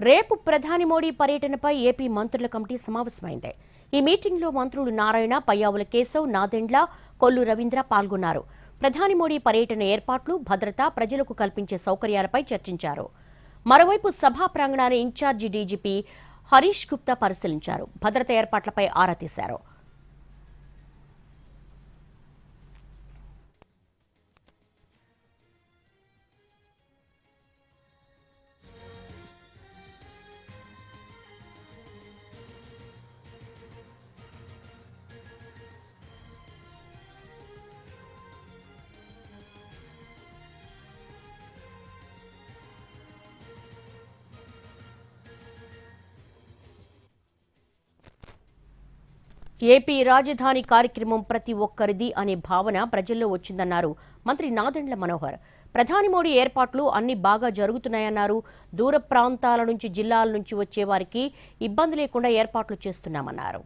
రేపు ప్రధాని మోడీ పర్యటనపై ఏపీ మంత్రుల కమిటీ సమావేశమైంది. ఈ మీటింగ్లో మంత్రులు నారాయణ, పయ్యావుల కేశవ్, నాదెండ్ల, కొల్లు రవీంద్ర పాల్గొన్నారు. ప్రధాని మోడీ పర్యటన ఏర్పాట్లు, భద్రత, ప్రజలకు కల్పించే సౌకర్యాలపై చర్చించారు. మరోవైపు సభా ప్రాంగణాన్ని ఇన్ఛార్జి డీజీపీ హరీష్ గుప్తా పరిశీలించారు. భద్రత ఏర్పాట్లపై ఆరా తీశారు. ఏపీ రాజధాని కార్యక్రమం ప్రతి ఒక్కరిది అనే భావన ప్రజల్లో వచ్చిందన్నారు మంత్రి నాదెండ్ల మనోహర్. ప్రధాని మోడీ ఏర్పాట్లు అన్ని బాగా జరుగుతున్నాయన్నారు. దూర ప్రాంతాల నుంచి, జిల్లాల నుంచి వచ్చే వారికి ఇబ్బంది లేకుండా ఏర్పాట్లు చేస్తున్నామన్నారు.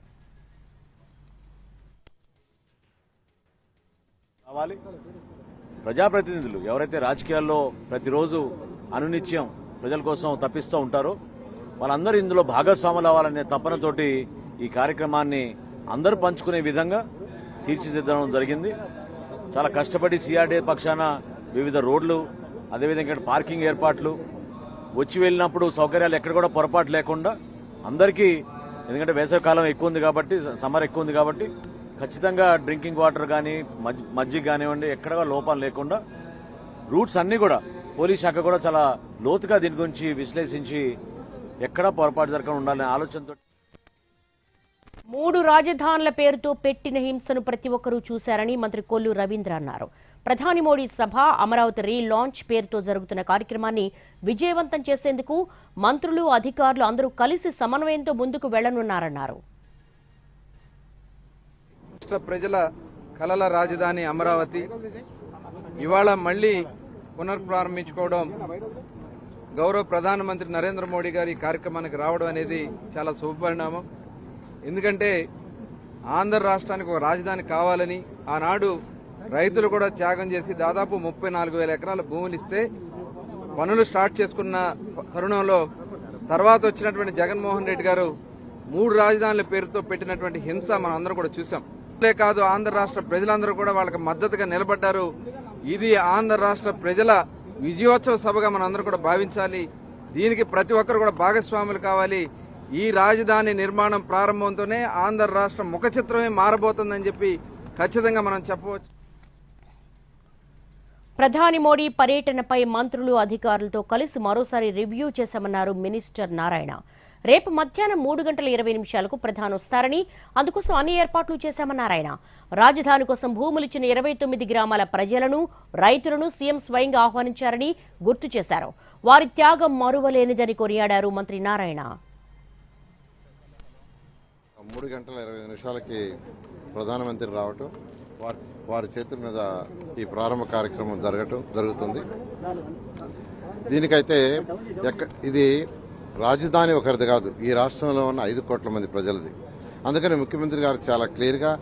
ప్రజాప్రతినిధులు ఎవరైతే రాజకీయాల్లో ప్రతిరోజు అనునిత్యం ప్రజల కోసం తప్పిస్తూ ఉంటారో వాళ్ళందరూ ఇందులో భాగస్వాములు అవ్వాలనే తపనతోటి ఈ కార్యక్రమాన్ని అందరూ పంచుకునే విధంగా తీర్చిదిద్దడం జరిగింది. చాలా కష్టపడి సిఆర్డీఏ పక్షాన వివిధ రోడ్లు, అదేవిధంగా పార్కింగ్ ఏర్పాట్లు, వచ్చి వెళ్ళినప్పుడు సౌకర్యాలు ఎక్కడ కూడా పొరపాటు లేకుండా అందరికీ, ఎందుకంటే వేసవికాలం ఎక్కువ ఉంది కాబట్టి, సమ్మర్ ఎక్కువ ఉంది కాబట్టి ఖచ్చితంగా డ్రింకింగ్ వాటర్ కానీ మజ్జిగ కానివ్వండి ఎక్కడ లోపాలు లేకుండా రూట్స్ అన్నీ కూడా పోలీస్ శాఖ కూడా చాలా లోతుగా దీని గురించి విశ్లేషించి ఎక్కడా పొరపాటు జరగకుండా ఉండాలనే ఆలోచనతో 3 రాజధానుల పేరుతో పెట్టిన హింసను ప్రతి ఒక్కరూ చూశారని మంత్రి కొల్లు రవీంద్ర అన్నారు. ప్రధాని మోడీ సభ, అమరావతి రీలాంచ్ పేరుతో జరుగుతున్న కార్యక్రమాన్ని విజయవంతం చేసేందుకు మంత్రులు, అధికారులు అందరూ కలిసి సమన్వయంతో ముందుకు వెళ్లనున్నారన్నారు. రాష్ట్ర ప్రజల కలల రాజధాని అమరావతి ఇవాళ మళ్లీ పునర్ప్రారంభించుకోవడం, గౌరవ ప్రధానమంత్రి నరేంద్ర మోడీ గారి కార్యక్రమానికి రావడం అనేది చాలా శుభపరిణామం. ఎందుకంటే ఆంధ్ర రాష్ట్రానికి ఒక రాజధాని కావాలని ఆనాడు రైతులు కూడా త్యాగం చేసి దాదాపు 34,000 ఎకరాల భూములు ఇస్తే పనులు స్టార్ట్ చేసుకున్న తరుణంలో తర్వాత వచ్చినటువంటి జగన్మోహన్ రెడ్డి గారు 3 రాజధానుల పేరుతో పెట్టినటువంటి హింస మనం అందరూ కూడా చూసాం. ఇదే కాదు, ఆంధ్ర రాష్ట్ర ప్రజలందరూ కూడా వాళ్ళకి మద్దతుగా నిలబడ్డారు. ఇది ఆంధ్ర రాష్ట్ర ప్రజల విజయోత్సవ సభగా మనం అందరూ కూడా భావించాలి. దీనికి ప్రతి ఒక్కరు కూడా భాగస్వాములు కావాలి. ఈ రాజధాని నిర్మాణం ప్రారంభంతోనే ఆంధ్ర రాష్ట్ర ముఖ చిత్రమే మారబోతుందని చెప్పి ఖచ్చితంగా మనం చెప్పవచ్చు. ప్రధాని మోడీ పర్యటనపై మంత్రులు, అధికారులతో కలిసి మరోసారి రివ్యూ చేశామన్నారు మినిస్టర్ నారాయణ. రేపు మధ్యాహ్నం 3:20 ప్రధాని వస్తారని, అందుకోసం అన్ని ఏర్పాట్లు చేశామన్నారు ఆయన. రాజధాని కోసం భూములిచ్చిన 29 గ్రామాల ప్రజలను, రైతులను సీఎం స్వయంగా ఆహ్వానించారని గుర్తు చేశారు. వారి త్యాగం మరువలేనిదని కొనియాడారు మంత్రి నారాయణ. 3:20 ప్రధానమంత్రి రావటం, వారి చేతుల మీద ఈ ప్రారంభ కార్యక్రమం జరుగుతుంది. దీనికైతే ఇది రాజధాని ఒకరిది కాదు, ఈ రాష్ట్రంలో ఉన్న 5 కోట్ల మంది ప్రజలది. అందుకని ముఖ్యమంత్రి గారు చాలా క్లియర్గా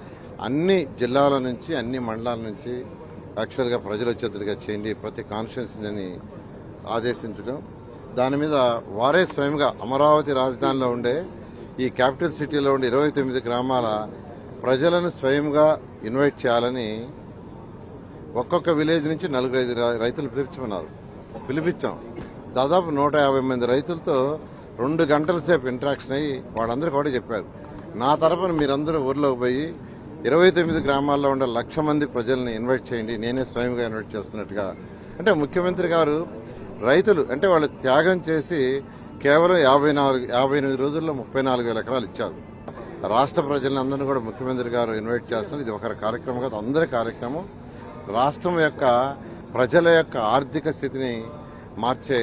అన్ని జిల్లాల నుంచి, అన్ని మండలాల నుంచి యాక్చువల్గా ప్రజలు వచ్చేట్టుగా చేయండి, ప్రతి కాన్స్టిట్యున్సీని ఆదేశించడం. దాని మీద వారే స్వయంగా అమరావతి రాజధానిలో ఉండే ఈ క్యాపిటల్ సిటీలో ఉండే 29 గ్రామాల ప్రజలను స్వయంగా ఇన్వైట్ చేయాలని ఒక్కొక్క విలేజ్ నుంచి 4-5 రైతులు పిలిపించాం. దాదాపు 150 మంది రైతులతో 2 గంటల సేపు ఇంటరాక్షన్ అయ్యి వాళ్ళందరూ కూడా చెప్పారు, నా తరపున మీరందరూ ఊర్లోకి పోయి 29 గ్రామాల్లో ఉండే 1,00,000 మంది ప్రజల్ని ఇన్వైట్ చేయండి, నేనే స్వయంగా ఇన్వైట్ చేస్తున్నట్టుగా. అంటే ముఖ్యమంత్రి గారు రైతులు అంటే వాళ్ళు త్యాగం చేసి కేవలం 58 రోజుల్లో 34,000 ఎకరాలు ఇచ్చారు. రాష్ట్ర ప్రజలందరినీ కూడా ముఖ్యమంత్రి గారు ఇన్వైట్ చేస్తున్నారు. ఇది ఒకరి కార్యక్రమం కాదు, అందరి కార్యక్రమం. రాష్ట్రం యొక్క ప్రజల యొక్క ఆర్థిక స్థితిని మార్చే